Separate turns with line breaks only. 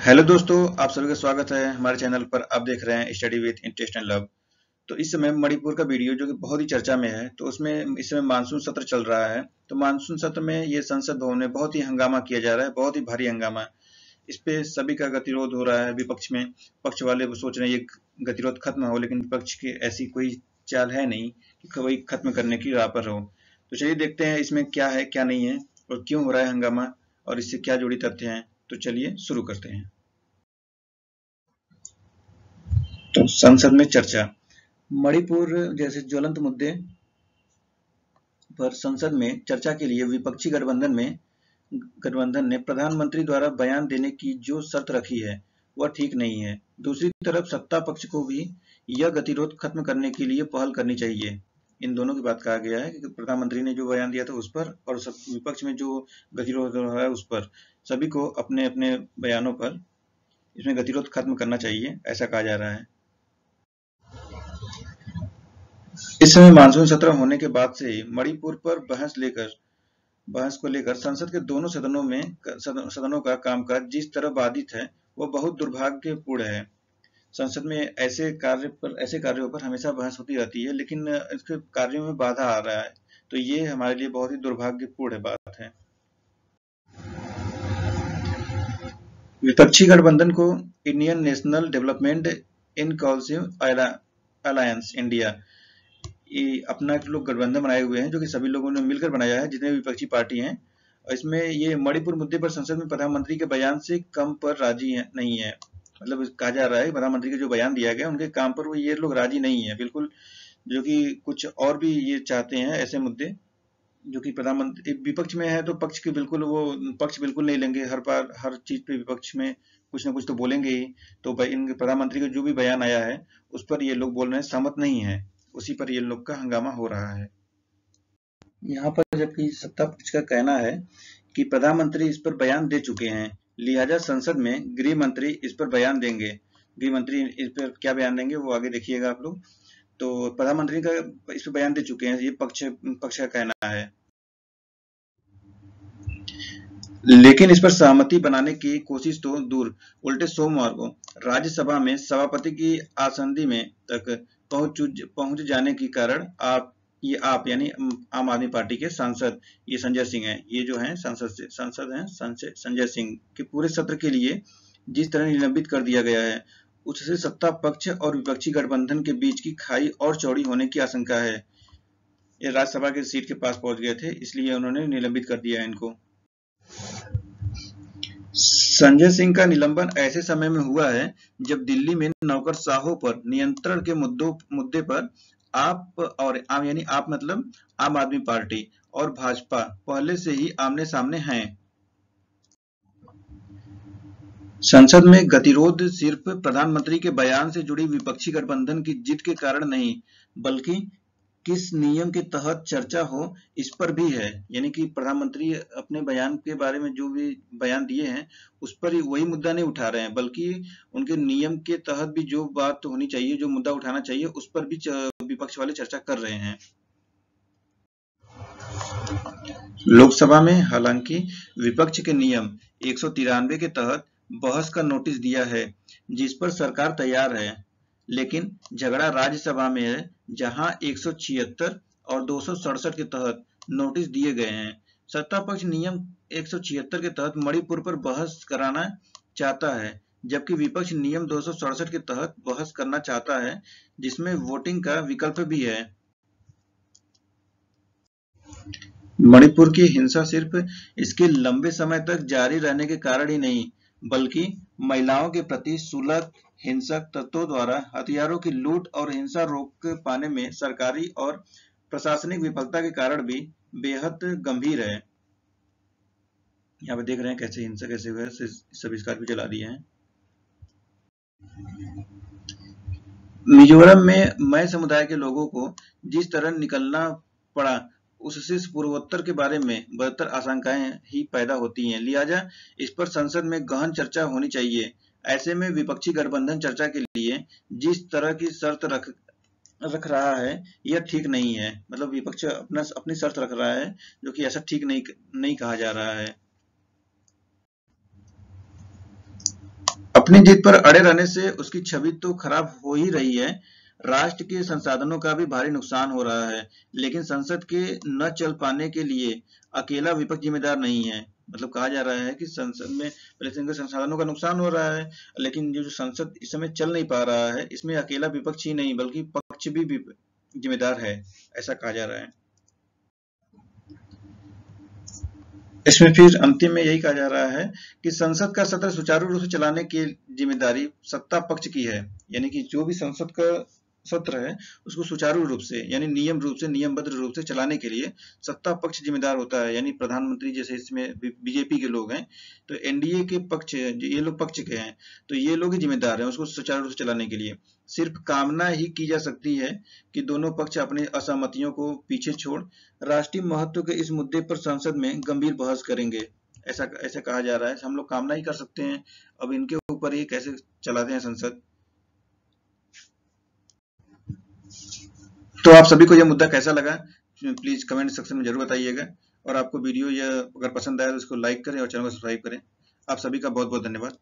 Hello दोस्तों, आप सभी का स्वागत है हमारे चैनल पर। आप देख रहे हैं study with interest and love. तो इस समय मणिपुर का वीडियो जो कि बहुत ही चर्चा में है, तो उसमें इस समय मानसून सत्र चल रहा है। तो मानसून सत्र में ये संसद भवन में बहुत ही हंगामा किया जा रहा है, बहुत ही भारी हंगामा। इस पे सभी का गतिरोध हो रहा है। विपक्ष में पक्ष वाले वो सोच रहे हैं ये गतिरोध खत्म हो, लेकिन विपक्ष की ऐसी कोई चाल है नहीं कि वही खत्म करने की राह पर हो। तो चलिए देखते हैं इसमें क्या है क्या नहीं है और क्यों हो रहा है हंगामा और इससे क्या जुड़ी तथ्य हैं। तो चलिए शुरू करते हैं। तो संसद में चर्चा। मणिपुर जैसे ज्वलंत मुद्दे पर संसद में चर्चा के लिए विपक्षी गठबंधन ने प्रधानमंत्री द्वारा बयान देने की जो शर्त रखी है वह ठीक नहीं है। दूसरी तरफ सत्ता पक्ष को भी यह गतिरोध खत्म करने के लिए पहल करनी चाहिए। इन दोनों की बात कहा गया है कि प्रधानमंत्री ने जो बयान दिया था उस पर और विपक्ष में जो गतिरोध हो रहा है उस पर सभी को अपने अपने बयानों पर इसमें गतिरोध खत्म करना चाहिए, ऐसा कहा जा रहा है। इस समय मानसून सत्र होने के बाद से ही मणिपुर पर बहस को लेकर संसद के दोनों सदनों का कामकाज जिस तरह बाधित है वह बहुत दुर्भाग्यपूर्ण है। संसद में ऐसे कार्यों पर हमेशा बहस होती रहती है, लेकिन इसके कार्यों में बाधा आ रहा है, तो ये हमारे लिए बहुत ही दुर्भाग्यपूर्ण बात है। विपक्षी गठबंधन को Indian national development inclusive alliance India अपना एक लोग गठबंधन बनाए हुए हैं, जो कि सभी लोगों ने मिलकर बनाया है, जितने विपक्षी पार्टी हैं। इसमें ये मणिपुर मुद्दे पर संसद में प्रधानमंत्री के बयान से कम पर राजी नहीं है। मतलब कहा जा रहा है प्रधानमंत्री का जो बयान दिया गया उनके काम पर वो ये लोग राजी नहीं है बिल्कुल, जो कि कुछ और भी ये चाहते हैं ऐसे मुद्दे जो कि प्रधानमंत्री विपक्ष में है, तो पक्ष बिल्कुल नहीं लेंगे। हर बार हर चीज पे विपक्ष में कुछ ना कुछ तो बोलेंगे ही। तो इनके प्रधानमंत्री का जो भी बयान आया है उस पर ये लोग बोल रहे हैं सहमत नहीं है, उसी पर ये लोग का हंगामा हो रहा है यहाँ पर। जबकि सत्ता पक्ष का कहना है कि प्रधानमंत्री इस पर बयान दे चुके हैं, लिहाजा संसद में गृह मंत्री इस पर बयान देंगे। गृह मंत्री इस पर क्या बयान देंगे वो आगे देखिएगा आप लोग। तो प्रधानमंत्री का इस पर बयान दे चुके हैं, ये पक्ष का कहना है। लेकिन इस पर सहमति बनाने की कोशिश तो दूर, उल्टे सोमवार को राज्यसभा में सभापति की आसंदी में तक पहुंच जाने के कारण आप यानी आम आदमी पार्टी के सांसद ये संजय सिंह हैं, ये जो हैं सांसद हैं संजय सिंह के पूरे सत्र के लिए जिस तरह निलंबित कर दिया गया है, उससे सत्ता पक्ष और विपक्षी गठबंधन के बीच की खाई और चौड़ी होने की आशंका है। ये राज्यसभा के सीट के पास पहुंच गए थे, इसलिए उन्होंने निलंबित कर दिया है इनको। संजय सिंह का निलंबन ऐसे समय में हुआ है जब दिल्ली में नौकरशाहों पर नियंत्रण के मुद्दे पर आप मतलब आम आदमी पार्टी और भाजपा पहले से ही आमने सामने हैं। संसद में गतिरोध सिर्फ प्रधानमंत्री के बयान से जुड़ी विपक्षी गठबंधन की जिद के कारण नहीं, बल्कि किस नियम के तहत चर्चा हो इस पर भी है। यानी कि प्रधानमंत्री अपने बयान के बारे में जो भी बयान दिए हैं उस पर वही मुद्दा नहीं उठा रहे हैं, बल्कि उनके नियम के तहत भी जो बात होनी चाहिए, जो मुद्दा उठाना चाहिए, उस पर भी विपक्ष वाले चर्चा कर रहे हैं। लोकसभा में हालांकि विपक्ष के नियम 193 के तहत बहस का नोटिस दिया है, जिस पर सरकार तैयार है, लेकिन झगड़ा राज्यसभा में है, जहां 176 और 267 के तहत नोटिस दिए गए हैं। सत्ता पक्ष नियम 176 के तहत मणिपुर पर बहस कराना चाहता है, जबकि विपक्ष नियम 267 के तहत बहस करना चाहता है, जिसमें वोटिंग का विकल्प भी है। मणिपुर की हिंसा सिर्फ इसके लंबे समय तक जारी रहने के कारण ही नहीं, बल्कि महिलाओं के प्रति सुलह हिंसक तत्वों द्वारा हथियारों की लूट और हिंसा रोक पाने में सरकारी और प्रशासनिक विफलता के कारण भी बेहद गंभीर है। यहाँ पे देख रहे हैं कैसे हिंसा कैसे हुआ है, सभी स्कॉर्पियो चला दिए हैं। मिजोरम में मय समुदाय के लोगों को जिस तरह निकलना पड़ा, उससे पूर्वोत्तर के बारे में बदतर आशंकाएं ही पैदा होती हैं। लिहाजा इस पर संसद में गहन चर्चा होनी चाहिए। ऐसे में विपक्षी गठबंधन चर्चा के लिए जिस तरह की शर्त रख रहा है यह ठीक नहीं है। मतलब विपक्ष अपनी शर्त रख रहा है, जो कि ऐसा ठीक नहीं कहा जा रहा है। अपनी जीत पर अड़े रहने से उसकी छवि तो खराब हो ही रही है, राष्ट्र के संसाधनों का भी भारी नुकसान हो रहा है। लेकिन संसद के न चल पाने के लिए अकेला विपक्ष जिम्मेदार नहीं है। मतलब कहा जा रहा है कि संसद में पहले से इनके संसाधनों का नुकसान हो रहा है, लेकिन जो संसद इस समय चल नहीं पा रहा है, इसमें अकेला विपक्ष ही नहीं बल्कि पक्ष भी जिम्मेदार है, ऐसा कहा जा रहा है। इसमें फिर अंतिम में यही कहा जा रहा है कि संसद का सत्र सुचारू रूप से चलाने की जिम्मेदारी सत्ता पक्ष की है। यानी कि जो भी संसद का सत्र है उसको सुचारू रूप से यानी नियमबद्ध रूप से चलाने के लिए सत्ता पक्ष जिम्मेदार होता है। यानी प्रधानमंत्री जैसे इसमें बीजेपी के लोग हैं, तो एनडीए के पक्ष ये लोग पक्ष के हैं, तो ये लोग ही जिम्मेदार हैं उसको सुचारू रूप से चलाने के लिए। सिर्फ कामना ही की जा सकती है कि दोनों पक्ष अपनी असहमतियों को पीछे छोड़ राष्ट्रीय महत्व के इस मुद्दे पर संसद में गंभीर बहस करेंगे, ऐसा ऐसा कहा जा रहा है। हम लोग कामना ही कर सकते हैं, अब इनके ऊपर ही कैसे चलाते हैं संसद। तो आप सभी को यह मुद्दा कैसा लगा प्लीज कमेंट सेक्शन में जरूर बताइएगा, और आपको वीडियो यह अगर पसंद आया तो इसको लाइक करें और चैनल को सब्सक्राइब करें। आप सभी का बहुत बहुत धन्यवाद।